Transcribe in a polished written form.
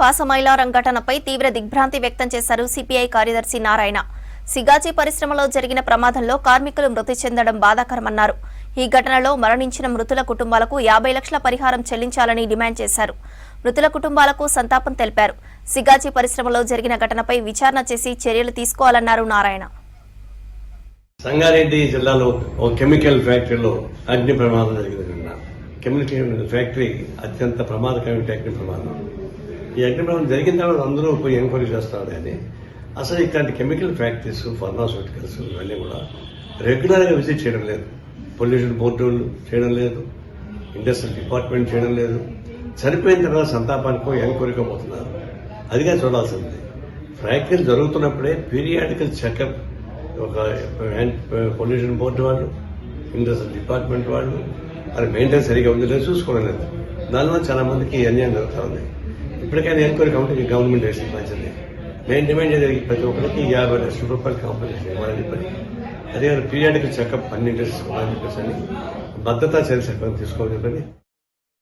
పాసమైలారం ఘటనపై తీవ్ర దిగ్భ్రాంతి వ్యక్తం చేశారు సిపిఐ కార్యదర్శి నారాయణ. సిగాచి పరిశ్రమలో జరిగిన ప్రమాదంలో కార్మికులు మృతి చెందడం బాధాకరమన్నారు. ఈ ఘటనలో మరణించిన మృతుల కుటుంబాలకు 50 లక్షల పరిహారం చెల్లించాలని డిమాండ్ చేశారు. మృతుల కుటుంబాలకు సంతాపం తెలిపారు. సిగాచి పరిశ్రమలో జరిగిన ఘటనపై విచారణ చేసి చర్యలు తీసుకోవాలన్నారు నారాయణ. సంగారెడ్డి జిల్లాలో ఓ కెమికల్ ఫ్యాక్టరీలో అగ్ని ప్రమాదం జరిగింది. కెమికల్ ఫ్యాక్టరీ అత్యంత ప్రమాదకరమైన అగ్ని ప్రమాదం. ఈ అగ్ని ప్రమాదం జరిగిన తర్వాత అందరూ పోయి ఎంక్వైరీ చేస్తారు. కానీ అసలు ఇట్లాంటి కెమికల్ ఫ్యాక్టరీస్, ఫార్మాస్యూటికల్స్ ఇవన్నీ కూడా రెగ్యులర్గా విజిట్ చేయడం లేదు. పొల్యూషన్ బోర్డు చేయడం లేదు, ఇండస్ట్రియల్ డిపార్ట్మెంట్ చేయడం లేదు. చనిపోయిన తర్వాత సంతాపానికో ఎంక్వైరీకో పోతున్నారు. అదిగా చూడాల్సింది. ఫ్యాక్టరీలు జరుగుతున్నప్పుడే పీరియాడికల్ చెకప్ ఒక పొల్యూషన్ బోర్డు వాళ్ళు, ఇండస్ట్రియల్ డిపార్ట్మెంట్ వాళ్ళు అది మెయింటెనెన్స్ సరిగా ఉంది లేదు చూసుకోవడం లేదు. దానివల్ల చాలా మందికి అన్యాయం జరుగుతూ ఉంది. ఇప్పటికైనా ఎంక్వైరీ కమిటీకి గవర్నమెంట్ వేసిన మంచిది. నేను డిమాండ్ చేసేది ప్రతి ఒక్కరికి 50 లక్షల రూపాయలు కాంపెన్సేషన్ ఇవ్వాలని చెప్పి, అదే పీరియాడికల్ చెకప్ అన్ని ఇండస్ట్రీస్ ఇవ్వాలని చెప్పేసి భద్రతా చర్య తీసుకోవాలని చెప్పని